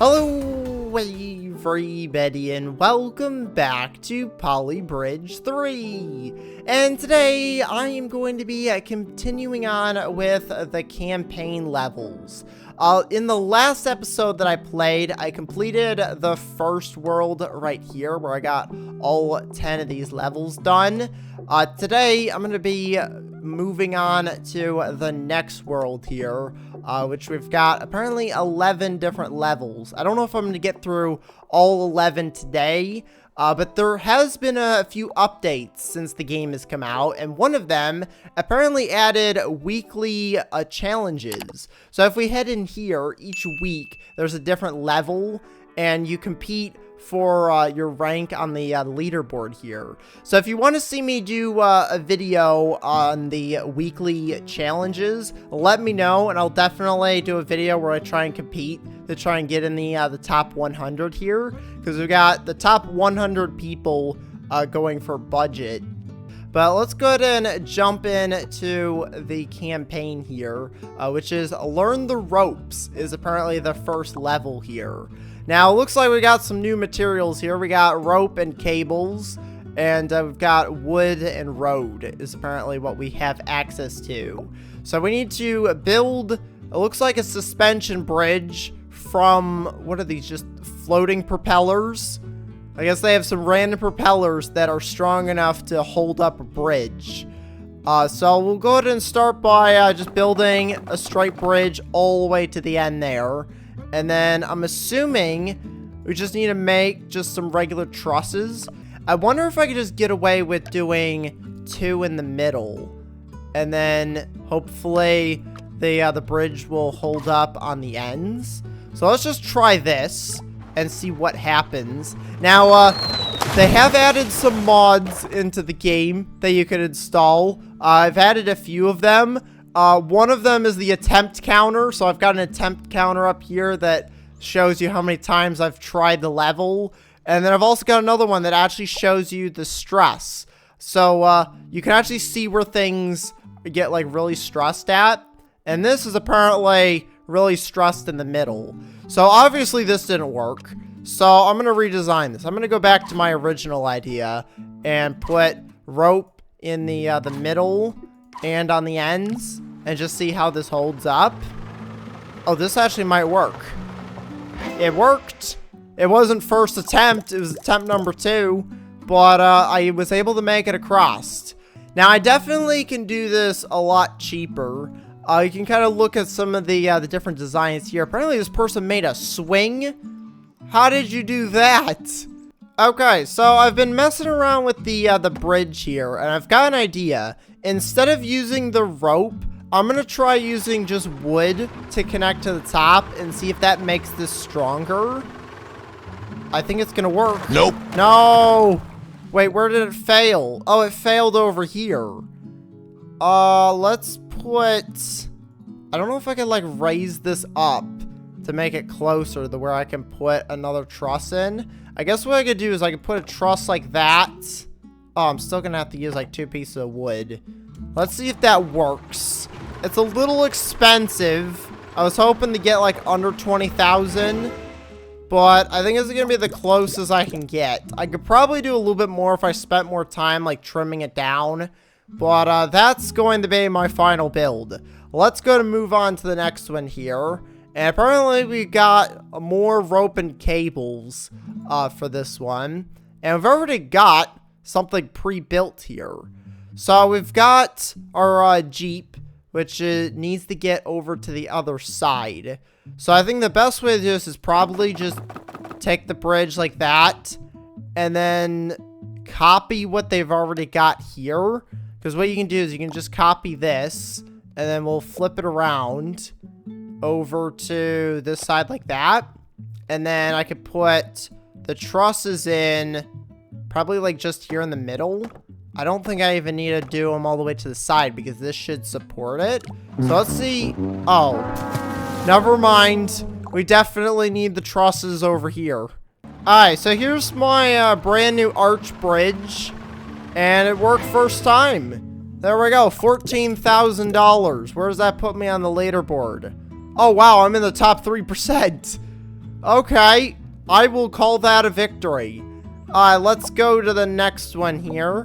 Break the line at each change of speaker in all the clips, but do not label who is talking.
Hello everybody and welcome back to Poly Bridge 3. And today I am going to be continuing on with the campaign levels. In the last episode that I played, I completed the first world right here where I got all 10 of these levels done. Today I'm going to be moving on to the next world here, which we've got apparently 11 different levels. I don't know if I'm going to get through all 11 today, but there has been a few updates since the game has come out, and one of them apparently added weekly challenges. So if we head in here, each week there's a different level, and you compete for your rank on the leaderboard here. So if you want to see me do a video on the weekly challenges, let me know, and I'll definitely do a video where I try and compete to try and get in the top 100 here, because we've got the top 100 people going for budget. But let's go ahead and jump into the campaign here, which is Learn the Ropes is apparently the first level here. Now, it looks like we got some new materials here. We got rope and cables, and we've got wood and road is apparently what we have access to. So we need to build, it looks like a suspension bridge from, what are these, just floating propellers? I guess they have some random propellers that are strong enough to hold up a bridge. So we'll go ahead and start by just building a straight bridge all the way to the end there. And then I'm assuming we just need to make just some regular trusses. I wonder if I could just get away with doing 2 in the middle. And then hopefully the bridge will hold up on the ends. So let's just try this and see what happens. Now, they have added some mods into the game that you can install. I've added a few of them. One of them is the attempt counter. So I've got an attempt counter up here that shows you how many times I've tried the level. And then I've also got another one that actually shows you the stress. So, you can actually see where things get, like, really stressed at. And this is apparently really stressed in the middle. So obviously this didn't work. So I'm going to redesign this. I'm going to go back to my original idea and put rope in the middle and on the ends and just see how this holds up. Oh, this actually might work. It worked. It wasn't first attempt. It was attempt number 2, but I was able to make it across. Now I definitely can do this a lot cheaper. You can kind of look at some of the different designs here. Apparently this person made a swing. How did you do that? Okay, so I've been messing around with the bridge here, and I've got an idea. Instead of using the rope, I'm gonna try using just wood to connect to the top and see if that makes this stronger. I think it's gonna work.
Nope.
No! Wait, where did it fail? Oh, it failed over here. Let's put, I don't know if I can like raise this up to make it closer to where I can put another truss in. I guess what I could do is I could put a truss like that. Oh, I'm still gonna have to use like 2 pieces of wood. Let's see if that works. It's a little expensive. I was hoping to get like under 20,000, but I think this is gonna be the closest I can get. I could probably do a little bit more if I spent more time like trimming it down. But that's going to be my final build. Let's go to move on to the next one here. And apparently we got more rope and cables for this one. And we've already got something pre-built here. So we've got our Jeep, which needs to get over to the other side. So I think the best way to do this is probably just take the bridge like that. And then copy what they've already got here. Because what you can do is you can just copy this, and then we'll flip it around over to this side like that. And then I could put the trusses in probably like just here in the middle. I don't think I even need to do them all the way to the side because this should support it. So let's see. Oh, never mind. We definitely need the trusses over here. Alright, so here's my brand new arch bridge. And it worked first time. There we go, $14,000. Where does that put me on the leaderboard? Oh, wow, I'm in the top 3%. Okay, I will call that a victory. Let's go to the next one here.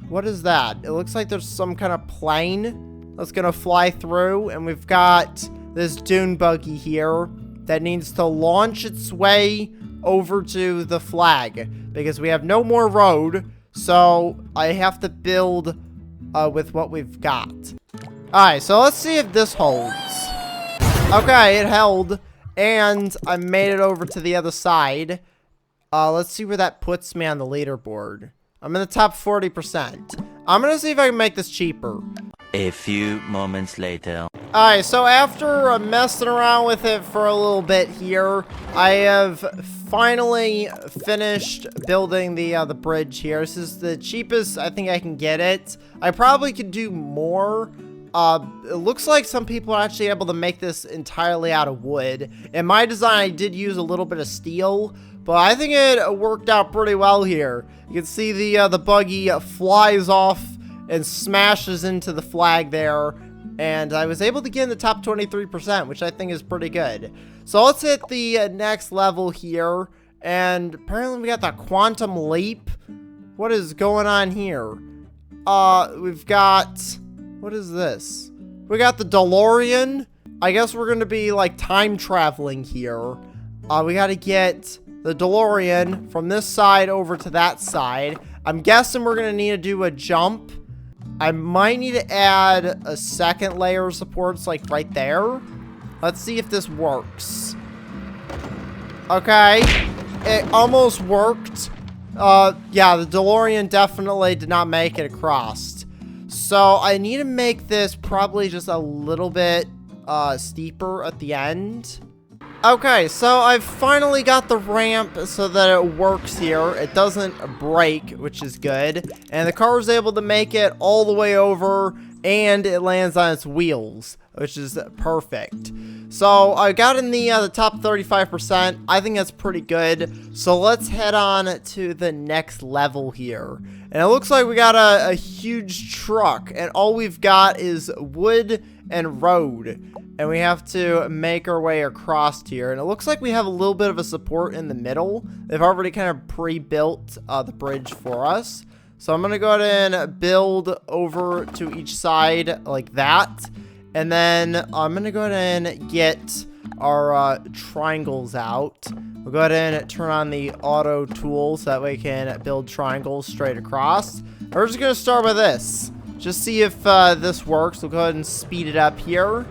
What is that? It looks like there's some kind of plane that's gonna fly through, and we've got this dune buggy here that needs to launch its way over to the flag because we have no more road, so I have to build with what we've got. Alright, so let's see if this holds. Okay, it held, and I made it over to the other side. Let's see where that puts me on the leaderboard. I'm in the top 40%. I'm gonna see if I can make this cheaper.
A few moments later.
Alright, so after messing around with it for a little bit here, I have finally finished building the bridge here. This is the cheapest I think I can get it. I probably could do more. It looks like some people are actually able to make this entirely out of wood. In my design, I did use a little bit of steel, but I think it worked out pretty well here. You can see the buggy flies off and smashes into the flag there, and I was able to get in the top 23%, which I think is pretty good. So let's hit the next level here, and apparently we got the quantum leap. What is going on here? We've got... What is this? We got the DeLorean. I guess we're going to be, like, time traveling here. We got to get the DeLorean from this side over to that side. I'm guessing we're going to need to do a jump. I might need to add a second layer of supports, like, right there. Let's see if this works. Okay. It almost worked. Yeah, the DeLorean definitely did not make it across. So I need to make this probably just a little bit steeper at the end. Okay, so I've finally got the ramp so that it works here. It doesn't break, which is good. And the car is able to make it all the way over, and it lands on its wheels, which is perfect. So I got in the top 35%. I think that's pretty good. So let's head on to the next level here. And it looks like we got a huge truck, and all we've got is wood and road. And we have to make our way across here. And it looks like we have a little bit of a support in the middle. They've already kind of pre-built the bridge for us. So I'm going to go ahead and build over to each side like that. And then I'm going to go ahead and get our triangles out. We'll go ahead and turn on the auto tool so that way we can build triangles straight across. We're just going to start with this. Just see if this works. We'll go ahead and speed it up here.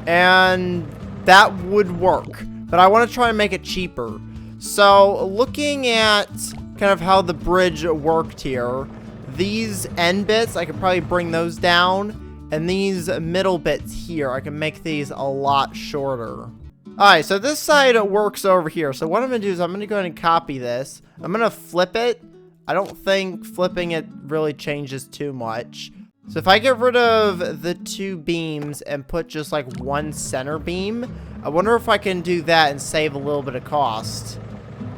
And that would work. But I want to try and make it cheaper. So looking at kind of how the bridge worked here, these end bits, I could probably bring those down. And these middle bits here, I can make these a lot shorter. Alright, so this side works over here. So what I'm going to do is I'm going to go ahead and copy this. I'm going to flip it. I don't think flipping it really changes too much. So if I get rid of the two beams and put just like one center beam, I wonder if I can do that and save a little bit of cost.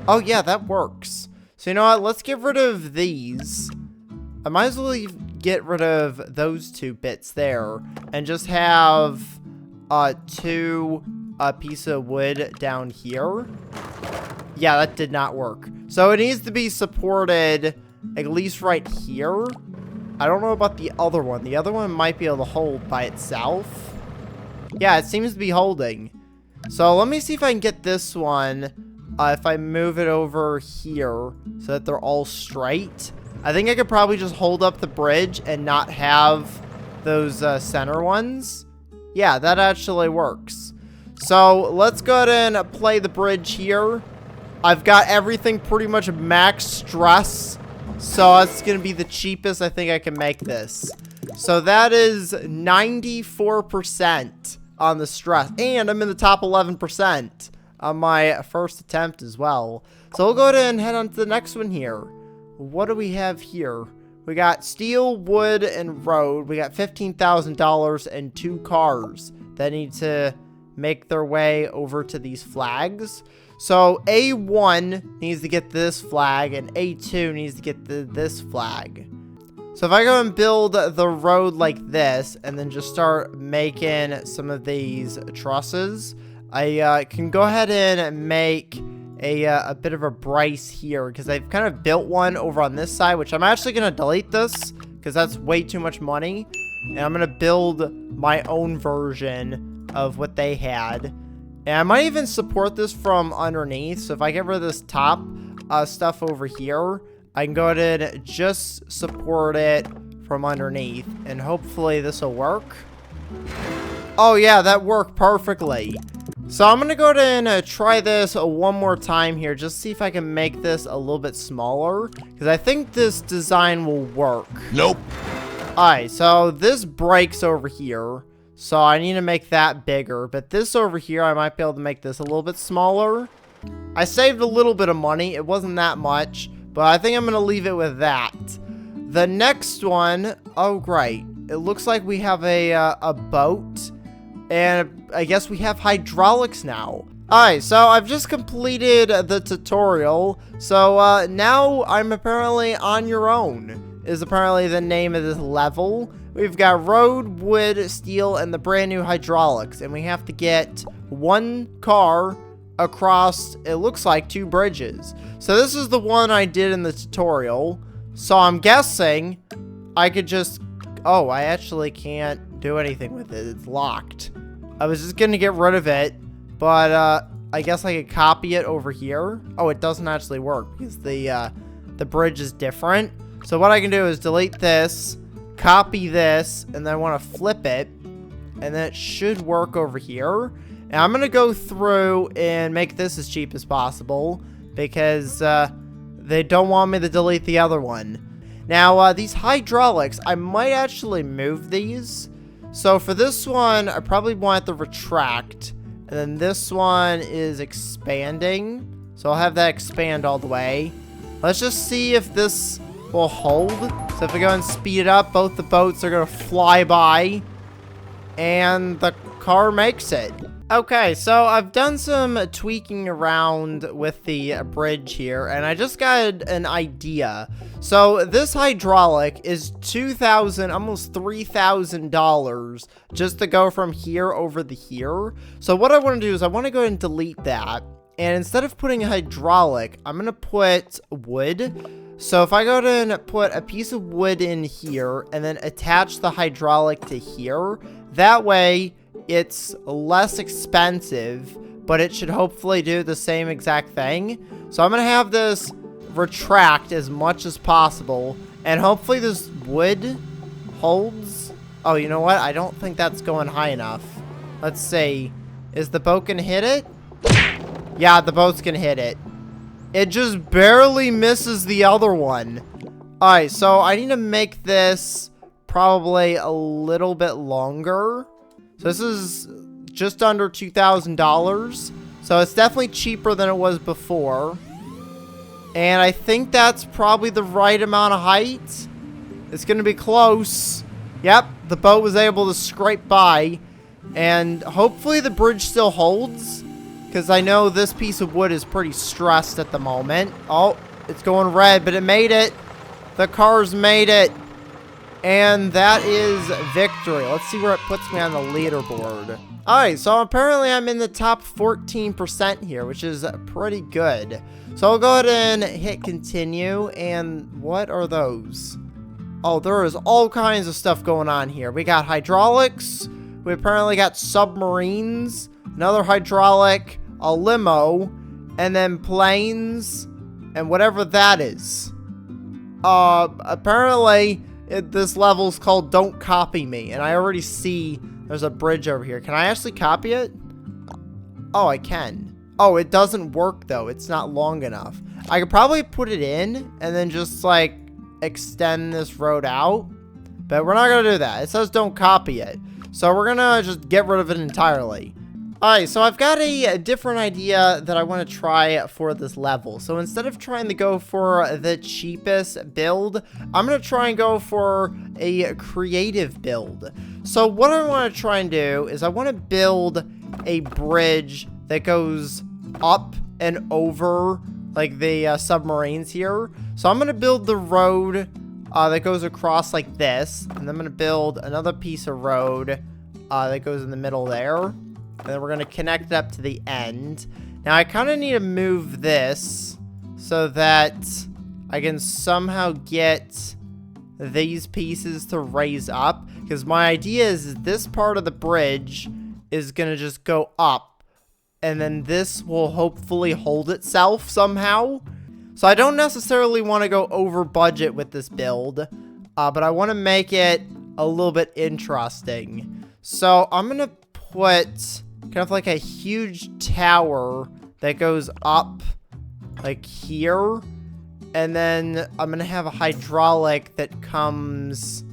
Oh yeah, that works. So you know what? Let's get rid of these. I might as well get rid of those two bits there and just have two piece of wood down here. Yeah, that did not work. So it needs to be supported at least right here. I don't know about the other one. The other one might be able to hold by itself. Yeah, it seems to be holding. So let me see if I can get this one if I move it over here so that they're all straight. I think I could probably just hold up the bridge and not have those center ones. Yeah, that actually works. So let's go ahead and play the bridge here. I've got everything pretty much max stress. So that's going to be the cheapest I think I can make this. So that is 94% on the stress. And I'm in the top 11% on my first attempt as well. So we'll go ahead and head on to the next one here. What do we have here? We got steel, wood, and road. We got $15,000 and 2 cars that need to make their way over to these flags. So A1 needs to get this flag, and A2 needs to get this flag. So if I go and build the road like this, and then just start making some of these trusses, I can go ahead and make a bit of a brace here, because I've kind of built one over on this side, which I'm actually going to delete this, because that's way too much money. And I'm going to build my own version of what they had. And I might even support this from underneath. So if I get rid of this top stuff over here, I can go ahead and just support it from underneath. And hopefully this will work. Oh yeah, that worked perfectly. So I'm going to go ahead and try this one more time here. Just see if I can make this a little bit smaller. Because I think this design will work.
Nope.
Alright, so this breaks over here. So I need to make that bigger. But this over here, I might be able to make this a little bit smaller. I saved a little bit of money. It wasn't that much. But I think I'm going to leave it with that. The next one, oh great. It looks like we have a boat. And I guess we have hydraulics now. Alright, so I've just completed the tutorial. So now I'm apparently on your own, is apparently the name of this level. We've got road, wood, steel, and the brand new hydraulics. And we have to get one car across, it looks like, 2 bridges. So this is the one I did in the tutorial. So I'm guessing I could just... Oh, I actually can't do anything with it. It's locked. I was just going to get rid of it. But I guess I could copy it over here. Oh, it doesn't actually work because the bridge is different. So what I can do is delete this, copy this, and then I want to flip it. And then it should work over here. And I'm going to go through and make this as cheap as possible, because they don't want me to delete the other one. Now, these hydraulics, I might actually move these. So for this one, I probably want to retract. And then this one is expanding. So I'll have that expand all the way. Let's just see if this will hold. So if I go and speed it up, both the boats are going to fly by. And the car makes it. Okay, so I've done some tweaking around with the bridge here, and I just got an idea. So this hydraulic is $2,000, almost $3,000 just to go from here over to here. So what I want to do is I want to go ahead and delete that. And instead of putting a hydraulic, I'm going to put wood. So if I go ahead and put a piece of wood in here and then attach the hydraulic to here, that way it's less expensive, but it should hopefully do the same exact thing. So I'm going to have this retract as much as possible, and hopefully this wood holds. Oh, you know what? I don't think that's going high enough. Let's see. Is the boat going to hit it? Yeah, the boat's going to hit it. It just barely misses the other one. Alright, so I need to make this probably a little bit longer. So this is just under $2,000. So it's definitely cheaper than it was before. And I think that's probably the right amount of height. It's going to be close. Yep, the boat was able to scrape by. And hopefully the bridge still holds, because I know this piece of wood is pretty stressed at the moment. Oh, it's going red, but it made it. The car's made it. And that is victory. Let's see where it puts me on the leaderboard. Alright, so apparently I'm in the top 14% here, which is pretty good. So I'll go ahead and hit continue. And what are those? Oh, there is all kinds of stuff going on here. We got hydraulics. We apparently got submarines. Another hydraulic. A limo. And then planes. And whatever that is. Apparently this level's called Don't Copy Me, and I already see there's a bridge over here. Can I actually copy it? Oh, I can. Oh, it doesn't work though. It's not long enough. I could probably put it in and then just like extend this road out, but we're not gonna do that. It says don't copy it, so we're gonna just get rid of it entirely. Alright, so I've got a different idea that I want to try for this level. So instead of trying to go for the cheapest build, I'm going to try and go for a creative build. So what I want to try and do is I want to build a bridge that goes up and over like the submarines here. So I'm going to build the road that goes across like this. And I'm going to build another piece of road that goes in the middle there. And then we're going to connect it up to the end. Now, I kind of need to move this so that I can somehow get these pieces to raise up. Because my idea is this part of the bridge is going to just go up. And then this will hopefully hold itself somehow. So I don't necessarily want to go over budget with this build. But I want to make it a little bit interesting. So I'm going to put kind of like a huge tower that goes up like here. And then I'm going to have a hydraulic that comes...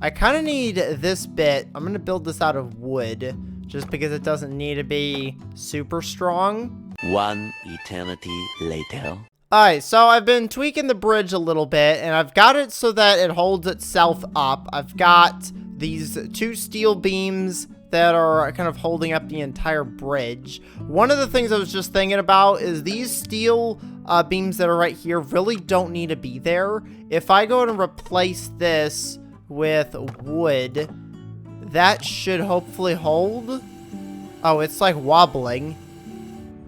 I kind of need this bit. I'm going to build this out of wood just because it doesn't need to be super strong.
One eternity later.
Alright, so I've been tweaking the bridge a little bit, and I've got it so that it holds itself up. I've got these 2 steel beams that are kind of holding up the entire bridge. One of the things I was just thinking about is these steel beams that are right here really don't need to be there. If I go and replace this with wood, that should hopefully hold. Oh, it's like wobbling.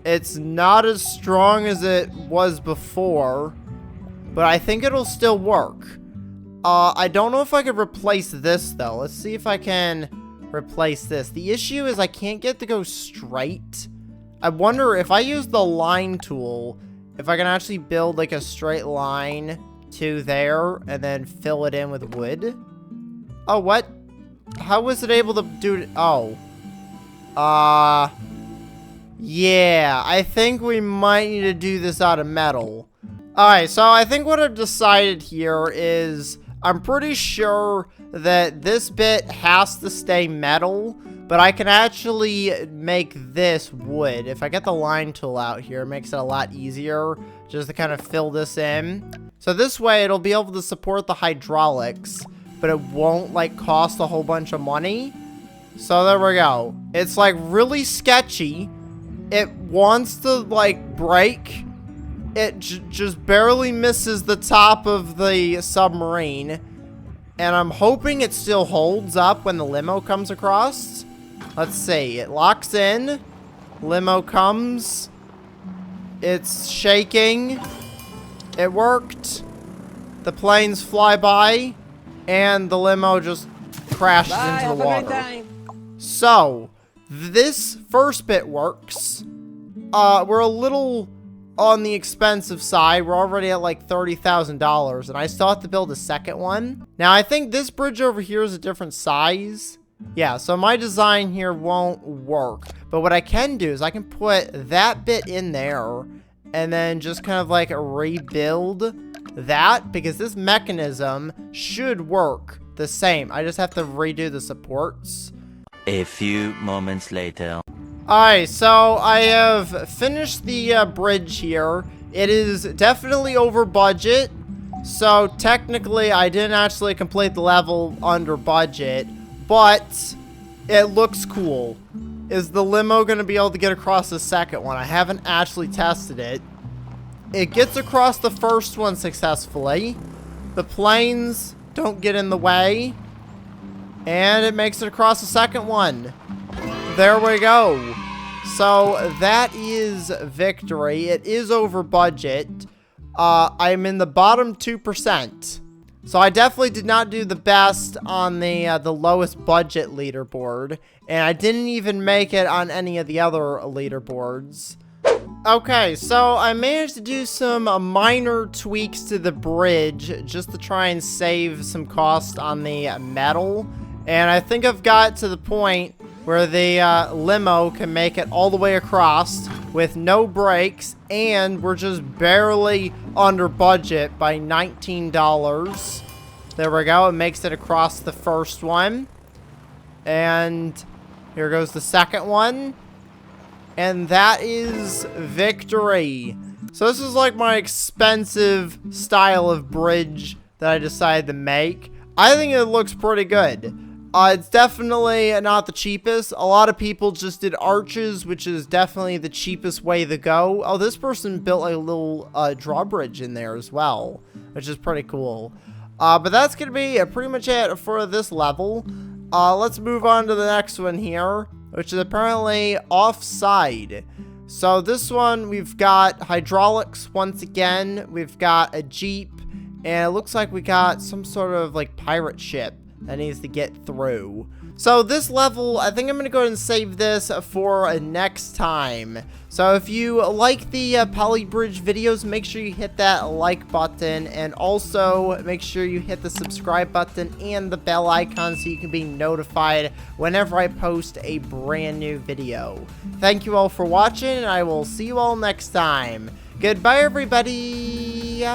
It's not as strong as it was before, but I think it'll still work. I don't know if I could replace this, though. Let's see if I can replace this. The issue is I can't get it to go straight. I wonder if I use the line tool, if I can actually build like a straight line to there and then fill it in with wood. Oh, what? How was it able to do it? Oh. Yeah, I think we might need to do this out of metal. Alright, so I think what I've decided here is I'm pretty sure that this bit has to stay metal, but I can actually make this wood. If I get the line tool out here, it makes it a lot easier just to kind of fill this in. So this way, it'll be able to support the hydraulics, but it won't, like, cost a whole bunch of money. So there we go. It's, like, really sketchy. It wants to, like, break. It just barely misses the top of the submarine. And I'm hoping it still holds up when the limo comes across. Let's see. It locks in. Limo comes. It's shaking. It worked. The planes fly by. And the limo just crashes into the water. So, this first bit works. We're a little on the expensive side. We're already at like $30,000, and I still have to build a second one. Now, I think this bridge over here is a different size. Yeah, so my design here won't work. But what I can do is I can put that bit in there and then just kind of like rebuild that, because this mechanism should work the same. I just have to redo the supports.
A few moments later.
Alright, so I have finished the bridge here. It is definitely over budget. So technically, I didn't actually complete the level under budget, but it looks cool. Is the limo going to be able to get across the second one? I haven't actually tested it. It gets across the first one successfully. The planes don't get in the way. And it makes it across the second one. There we go. So that is victory. It is over budget. I'm in the bottom 2%. So I definitely did not do the best on the lowest budget leaderboard. And I didn't even make it on any of the other leaderboards. Okay, so I managed to do some minor tweaks to the bridge just to try and save some cost on the metal. And I think I've got to the point where the limo can make it all the way across with no brakes, and we're just barely under budget by $19. There we go. It makes it across the first one. And here goes the second one. And that is victory. So this is like my expensive style of bridge that I decided to make. I think it looks pretty good. It's definitely not the cheapest. A lot of people just did arches, which is definitely the cheapest way to go. Oh, this person built a little drawbridge in there as well, which is pretty cool. But that's going to be pretty much it for this level. Let's move on to the next one here, which is apparently offside. So this one, we've got hydraulics once again. We've got a Jeep, and it looks like we got some sort of like pirate ship that needs to get through. So this level, I think I'm going to go ahead and save this for next time. So if you like the Poly Bridge videos, make sure you hit that like button, and also make sure you hit the subscribe button and the bell icon so you can be notified whenever I post a brand new video. Thank you all for watching, and I will see you all next time. Goodbye, everybody!